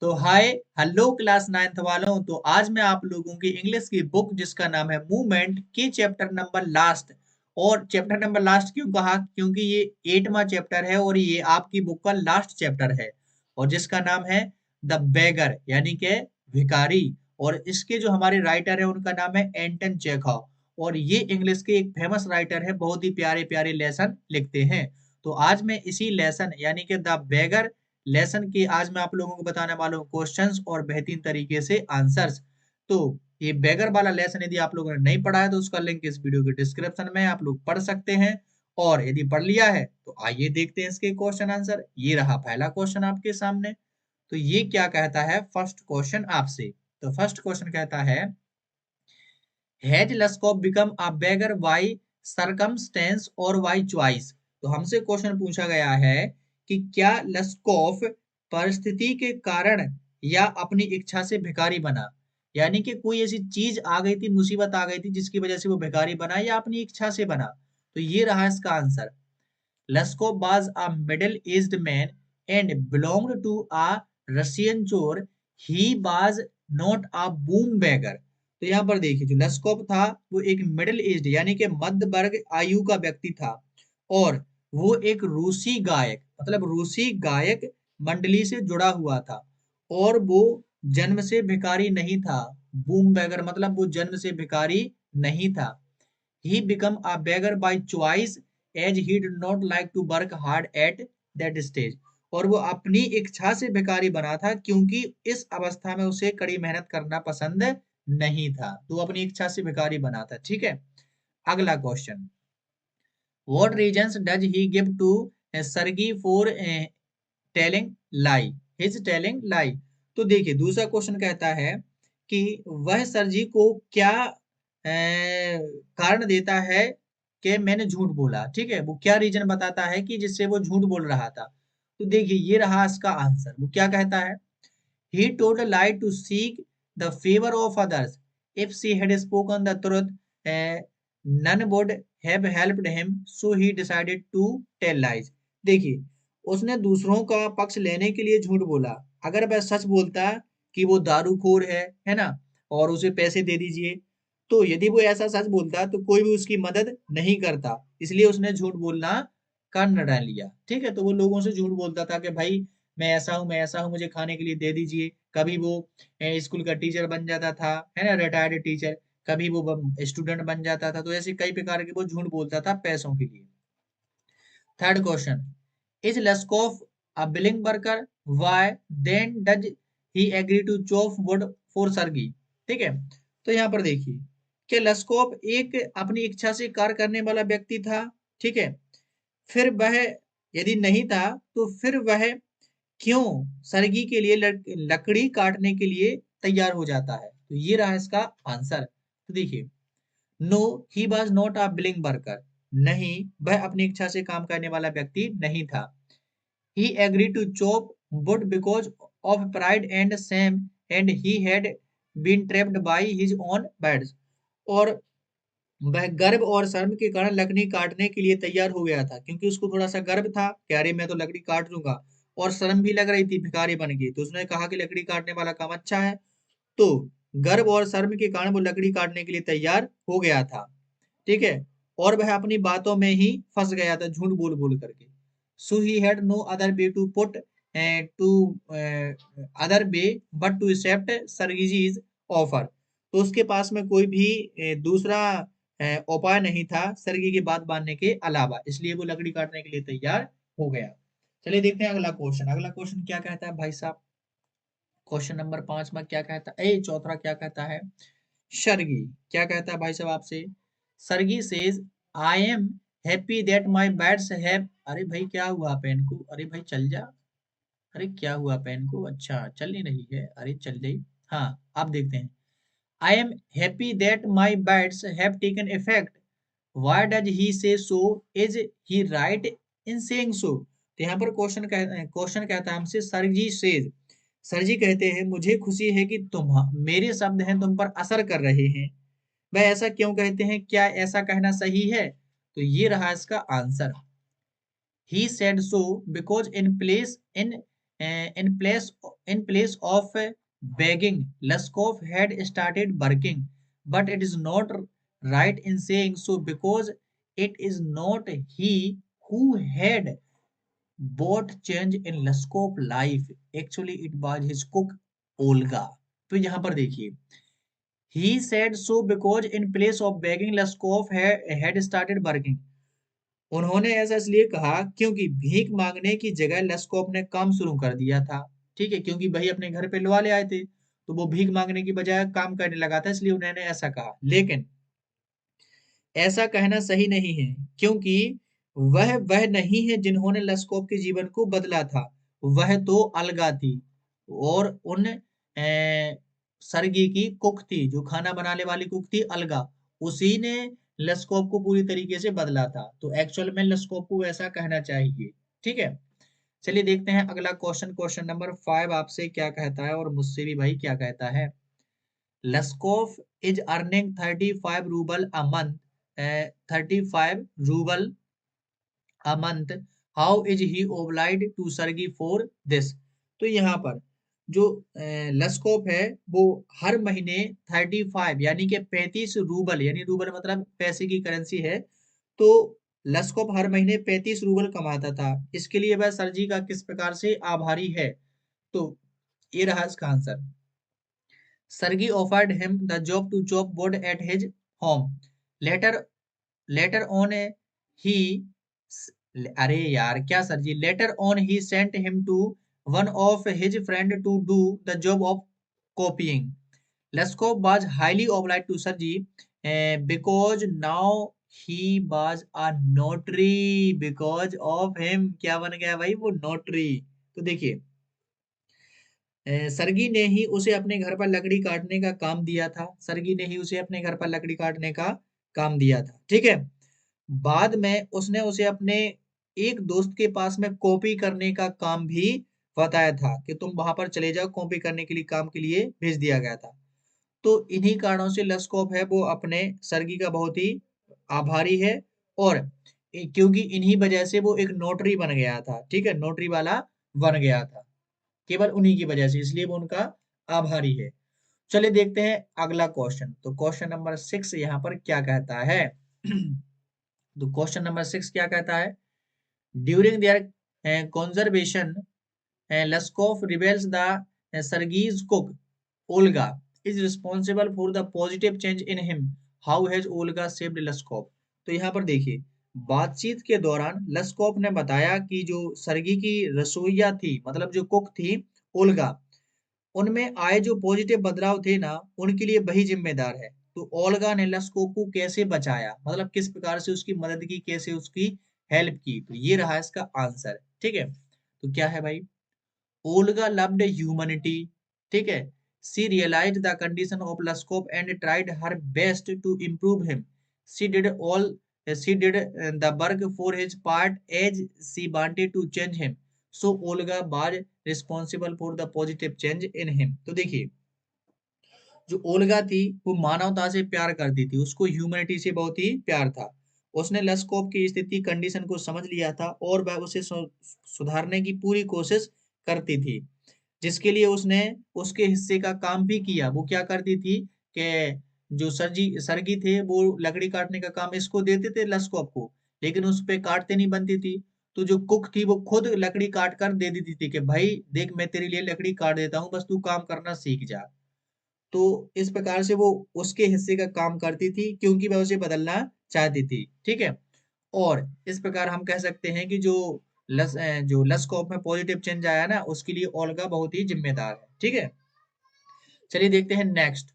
तो hi hello class 9th वालों। तो आज मैं आप लोगों की इंग्लिश की बुक जिसका नाम है मूवमेंट की चैप्टर नंबर लास्ट। और चैप्टर नंबर लास्ट क्यों कहा, क्योंकि ये 8वां चैप्टर है और ये आपकी बुक का लास्ट चैप्टर है और जिसका नाम है द बेगर यानी कि भिखारी। और इसके जो हमारे राइटर है उनका नाम है एंटन चेखव। और ये इंग्लिश के एक फेमस राइटर है, बहुत ही प्यारे प्यारे लेसन लिखते हैं। तो आज मैं इसी लेसन यानी कि द बेगर लेसन के आज मैं आप लोगों को बताने वाला हूँ क्वेश्चंस और बेहतरीन तरीके से आंसर्स। तो ये बेगर वाला लेसन यदि आप लोगों ने नहीं पढ़ा है तो उसका लिंक इस वीडियो के डिस्क्रिप्शन में है, आप लोग पढ़ सकते हैं। और यदि पढ़ लिया है तो आइए देखते हैं इसके क्वेश्चन आंसर। ये रहा पहला क्वेश्चन आपके सामने। तो ये क्या कहता है फर्स्ट क्वेश्चन आपसे। तो फर्स्ट क्वेश्चन कहता है has Lushkoff become a beggar by circumstances और बाय चॉइस। तो हमसे क्वेश्चन पूछा गया है कि क्या लस्कोफ परिस्थिति के कारण या अपनी इच्छा से भिखारी बना। यानी कि कोई ऐसी चीज आ गई थी, मुसीबत आ गई थी जिसकी वजह से वो भिखारी बना या अपनी इच्छा से बना। तो ये रहा इसका answer. लस्कोव was a middle-aged man and belonged to a Russian chore. He was not a boom beggar. तो यहाँ पर देखिए जो लस्कोव था वो एक मिडिल एज्ड यानी कि मध्य वर्ग आयु का व्यक्ति था और वो एक रूसी गायक मतलब रूसी गायक मंडली से जुड़ा हुआ था और वो जन्म से भिखारी नहीं था। बूम बैगर मतलब वो जन्म से भिखारी नहीं था। He became a beggar by choice as he did not like to work hard at that stage. और वो अपनी इच्छा से भिखारी बना था क्योंकि इस अवस्था में उसे कड़ी मेहनत करना पसंद नहीं था, तो अपनी इच्छा से भिखारी बना था। ठीक है, अगला question. What reasons does he give to Sergey for telling lie his telling लाई। तो देखिए दूसरा क्वेश्चन कहता है कि वह सर जी को क्या कारण देता है कि मैंने झूठ बोला। ठीक है, वो क्या रीजन बताता है कि जिससे वो झूठ बोल रहा था। तो देखिए ये रहा इसका आंसर। वो क्या कहता है he told lie to seek the favour of others if she had spoken the truth none would have helped him so he decided to tell lies. देखिए उसने दूसरों का पक्ष लेने के लिए झूठ बोला। अगर वह सच बोलता कि वो दारूखोर है ना, और उसे पैसे दे दीजिए, तो यदि वो ऐसा सच बोलता तो कोई भी उसकी मदद नहीं करता। इसलिए उसने झूठ बोलना का निर्णय लिया। ठीक है, तो वो लोगों से झूठ बोलता था कि भाई मैं ऐसा हूँ, मैं ऐसा हूँ, मुझे खाने के लिए दे दीजिए। कभी वो स्कूल का टीचर बन जाता था, है ना, रिटायर्ड टीचर। कभी वो स्टूडेंट बन जाता था। तो ऐसे कई प्रकार के वो झूठ बोलता था पैसों के लिए। Third question, is Lushkoff a willing worker why then does he agree to chop wood for Sergei. ठीक है, तो यहाँ पर देखिए कि लस्कोफ एक अपनी इच्छा से कार्य करने वाला व्यक्ति था। ठीक है, फिर वह यदि नहीं था तो फिर वह क्यों सर्गी के लिए लकड़ी काटने के लिए तैयार हो जाता है। तो ये रहा इसका आंसर। तो देखिए no he was not a willing worker. नहीं, वह अपनी इच्छा से काम करने वाला व्यक्ति नहीं था। He agree to chop wood because of pride and shame and he had been trapped by his own words. और वह गर्व और शर्म के कारण लकड़ी काटने के लिए तैयार हो गया था क्योंकि उसको थोड़ा सा गर्व था कि अरे मैं तो लकड़ी काट दूंगा, और शर्म भी लग रही थी, भिखारी बन गई। तो उसने कहा कि लकड़ी काटने वाला काम अच्छा है। तो गर्व और शर्म के कारण वो लकड़ी काटने के लिए तैयार हो गया था। ठीक है, और वह अपनी बातों में ही फंस गया था झूठ बोल बोल करके। So he had no other way to put to other way but to accept Sergei's offer. तो उसके पास में कोई भी दूसरा उपाय नहीं था सर्गी की बात मानने के अलावा, इसलिए वो लकड़ी काटने के लिए तैयार हो गया। चलिए देखते हैं अगला क्वेश्चन। अगला क्वेश्चन क्या कहता है भाई साहब। क्वेश्चन नंबर 5 में क्या कहता है, चौथा क्या कहता है। सर्गी क्या कहता है भाई साहब आपसे। Sergei says I am happy that my words have. अरे भाई क्या हुआ पेन को, अरे भाई चल जा। अरे क्या हुआ पेन को, अच्छा चल नहीं रही है, अरे चल गई। हाँ, आप देखते हैं I am happy that my words have taken effect. Why does he say so, is he right in saying so. तो यहाँ पर क्वेश्चन कहता है हमसे सरजी सेज। सरजी कहते हैं मुझे खुशी है कि तुम मेरे शब्द हैं तुम पर असर कर रहे हैं। वह ऐसा क्यों कहते हैं, क्या ऐसा कहना सही है। तो ये रहा इसका answer. He said so because in place in in place of begging, Laskov had started working, but it is not right in saying so because it is not he who had brought change in Laskov life. Actually, it was his cook Olga. तो यहाँ पर देखिए, he said so because in place of begging, Laskov had started working. उन्होंने ऐसा इसलिए कहा क्योंकि भीख मांगने की जगह लेस्कोप ने काम शुरू कर दिया था। ठीक है, क्योंकि भाई अपने घर पे लुआ ले आए थे, तो वो भीख मांगने की बजाय काम करने लगा था, इसलिए उन्होंने ऐसा कहा। लेकिन ऐसा कहना सही नहीं है क्योंकि वह नहीं है जिन्होंने लेस्कोप के जीवन को बदला था, वह तो अलगा थी और उन सरगी की कुक थी, जो खाना बनाने वाली कुक थी अलगा, उसी ने लेस्कोप को पूरी तरीके से बदला था। तो एक्चुअल में लेस्कोप को ऐसा कहना चाहिए। ठीक है, चलिए देखते हैं अगला क्वेश्चन। क्वेश्चन नंबर 5 आपसे क्या कहता है और मुझसे भी भाई क्या कहता है। Laskov is earning 35 ruble a month. 35 ruble a month. How is he obliged to Sergey for this? तो यहाँ पर जो लस्कोप है वो हर महीने 35 यानी कि 35 रूबल, यानी रूबल मतलब पैसे की करेंसी है, तो लस्कोप हर महीने 35 रूबल कमाता था। इसके लिए वह सरजी का किस प्रकार से आभारी है? तो ये रहा इसका answer. Sergey offered him the job to chop wood at his home. Later, later on, he, अरे यार क्या sir ji, later on he sent him to one of his friend to do the job of copying. Leskov was highly obliged to Sergey because now he was a notary. Because of him क्या बन गया भाई वो notary। तो देखिए सरगी ने ही उसे अपने घर पर लकड़ी काटने का काम दिया था। सरगी ने ही उसे अपने घर पर लकड़ी काटने का काम दिया था। ठीक है, बाद में उसने उसे अपने एक दोस्त के पास में कॉपी करने का काम भी बताया था कि तुम वहां पर चले जाओ, कॉपी करने के लिए काम के लिए भेज दिया गया था। तो इन्हीं कारणों से लस्कोप है वो अपने सरगी का बहुत ही आभारी है, और क्योंकि इन्हीं वजह से वो एक नोटरी बन गया था। ठीक है, नोटरी वाला बन गया था केवल उन्हीं की वजह से, इसलिए वो उनका आभारी है। चलिए देखते हैं अगला क्वेश्चन। तो क्वेश्चन नंबर 6 यहाँ पर क्या कहता है। तो क्वेश्चन नंबर 6 क्या कहता है, during their conversation Lushkoff reveals the Sergei's cook Olga is responsible for the positive change in him. How has Olga saved Lushkoff? तो यहाँ पर देखिए, बातचीत के दौरान लस्कोफ ने बताया कि जो सरगी की रसोईया थी, मतलब जो कुक थी ओल्गा, उनमें आए जो पॉजिटिव बदलाव थे ना, उनके लिए वही जिम्मेदार है। तो ओल्गा ने लस्को को कैसे बचाया, मतलब किस प्रकार से उसकी मदद की, कैसे उसकी हेल्प की, तो ये रहा इसका आंसर। ठीक है, तो क्या है भाई, ओल्गा लव्ड ह्यूमैनिटी। ठीक है, she realised the condition of Lushkoff and tried her best to improve him. She did all she did the work for his part as she wanted to change him, so Olga was responsible for the positive change in him. तो देखिए, जो Olga थी वो मानवता से प्यार करती थी, उसको ह्यूमैनिटी से बहुत ही प्यार था। उसने लस्कोप की स्थिति कंडीशन को समझ लिया था और वह उसे सुधारने की पूरी कोशिश करती थी, जिसके लिए उसने उसके हिस्से का काम भी किया। वो क्या करती थी कि जो सरगी थे वो लकड़ी काटने का काम इसको देते थे लस्कोप को, लेकिन उस पे काटते नहीं बनती थी। तो जो कुक थी वो खुद लकड़ी काट कर दे देती थी कि भाई देख मैं तेरे लिए लकड़ी काट देता हूँ, बस तू काम करना सीख जा। तो इस प्रकार से वो उसके हिस्से का काम करती थी क्योंकि वह उसे बदलना चाहती थी। ठीक है, और इस प्रकार हम कह सकते हैं कि जो लस्कोप में पॉजिटिव चेंज आया ना, उसके लिए ओल्गा बहुत ही जिम्मेदार है। ठीक है, चलिए देखते हैं नेक्स्ट।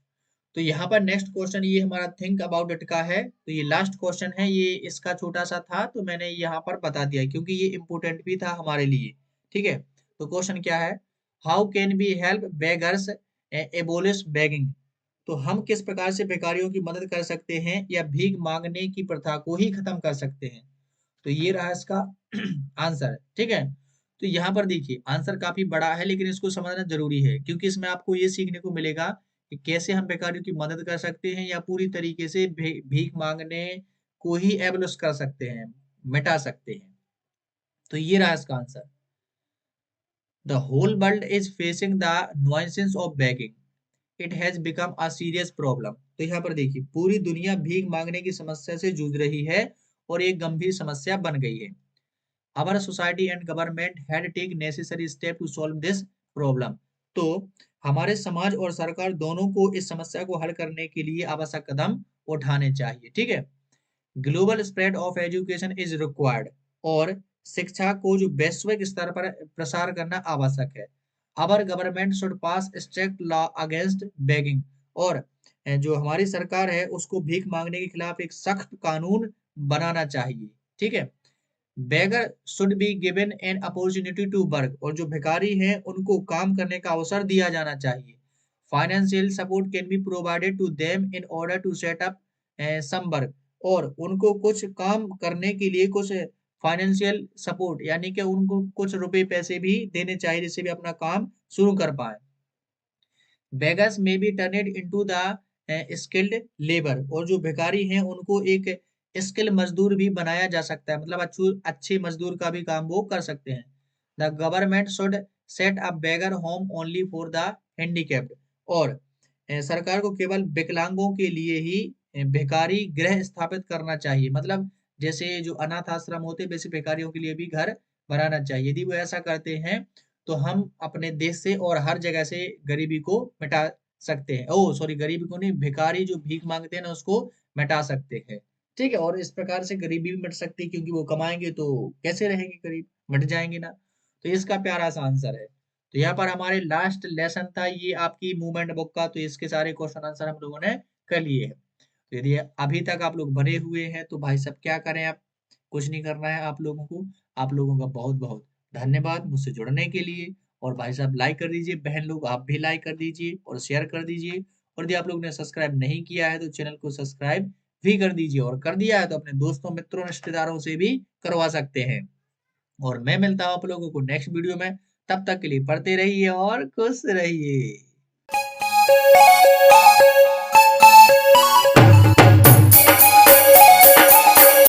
तो यहाँ पर नेक्स्ट क्वेश्चन ये हमारा थिंक अबाउट इट का है। तो ये लास्ट क्वेश्चन है, ये इसका छोटा सा था तो मैंने यहाँ पर बता दिया क्योंकि ये इंपोर्टेंट भी था हमारे लिए। ठीक है, तो क्वेश्चन क्या है, how can be help beggars abolish begging? तो हम किस प्रकार से भिखारियों की मदद कर सकते हैं या भीख मांगने की प्रथा को ही खत्म कर सकते हैं? तो ये रहा इसका आंसर। ठीक है, तो यहाँ पर देखिए आंसर काफी बड़ा है लेकिन इसको समझना जरूरी है, क्योंकि इसमें आपको ये सीखने को मिलेगा कि कैसे हम भिखारियों की मदद कर सकते हैं या पूरी तरीके से भीख मांगने को ही एबलिश कर सकते हैं, मिटा सकते हैं। तो ये रहा इसका answer. The whole world is facing the nuisance of begging, it has become a serious problem. तो यहाँ पर देखिए पूरी दुनिया भीख मांगने की समस्या से जूझ रही है और एक गंभीर समस्या बन गई है। Our society and government had take necessary step to solve this problem। तो हमारे समाज और सरकार दोनों को इस समस्या को हल करने के लिए आवश्यक कदम उठाने चाहिए। ठीक है, global spread of education is required, और शिक्षा को जो वैश्विक स्तर पर प्रसार करना आवश्यक है। अवर government should pass strict law against begging, और जो हमारी सरकार है उसको भीख मांगने के खिलाफ एक सख्त कानून बनाना चाहिए। ठीक है, beggar should be given an opportunity to work, और जो भिखारी हैं उनको काम करने का अवसर दिया जाना चाहिए। Financial support can be provided to them in order to set up some work, और उनको कुछ काम करने के लिए कुछ फाइनेंशियल सपोर्ट यानी कि उनको कुछ रुपए पैसे भी देने चाहिए जिससे भी अपना काम शुरू कर पाए। Beggars may be turned into the skilled labour, और जो भिखारी हैं उनको एक स्किल मजदूर भी बनाया जा सकता है, मतलब अच्छे मजदूर का भी काम वो कर सकते हैं। The government should set a beggar home only for the handicapped, और सरकार को केवल विकलांगों के लिए ही भिखारी गृह स्थापित करना चाहिए, मतलब जैसे जो अनाथ आश्रम होते हैं वैसे भिखारियों के लिए भी घर बनाना चाहिए। यदि वो ऐसा करते हैं तो हम अपने देश से और हर जगह से गरीबी को मिटा सकते हैं। ओह सॉरी, गरीबी को नहीं, भिखारी जो भीख मांगते हैं ना उसको मिटा सकते हैं। ठीक है, और इस प्रकार से गरीबी भी मिट सकती है क्योंकि वो कमाएंगे तो कैसे रहेंगे गरीब, मिट जाएंगे ना। तो इसका प्यारा सा आंसर है। तो यहाँ पर हमारे लास्ट लेसन था ये आपकी मूवमेंट बुक का, तो इसके सारे क्वेश्चन आंसर हम लोगों ने कर लिए हैं। तो यदि अभी तक आप लोग बने हुए हैं तो भाई साहब क्या करें, आप कुछ नहीं करना है आप लोगों को। आप लोगों का बहुत बहुत धन्यवाद मुझसे जुड़ने के लिए। और भाई साहब लाइक कर दीजिए, बहन लोग आप भी लाइक कर दीजिए और शेयर कर दीजिए। और यदि आप लोग ने सब्सक्राइब नहीं किया है तो चैनल को सब्सक्राइब भी कर दीजिए, और कर दिया है तो अपने दोस्तों मित्रों रिश्तेदारों से भी करवा सकते हैं। और मैं मिलता हूँ आप लोगों को नेक्स्ट वीडियो में, तब तक के लिए पढ़ते रहिए और खुश रहिए।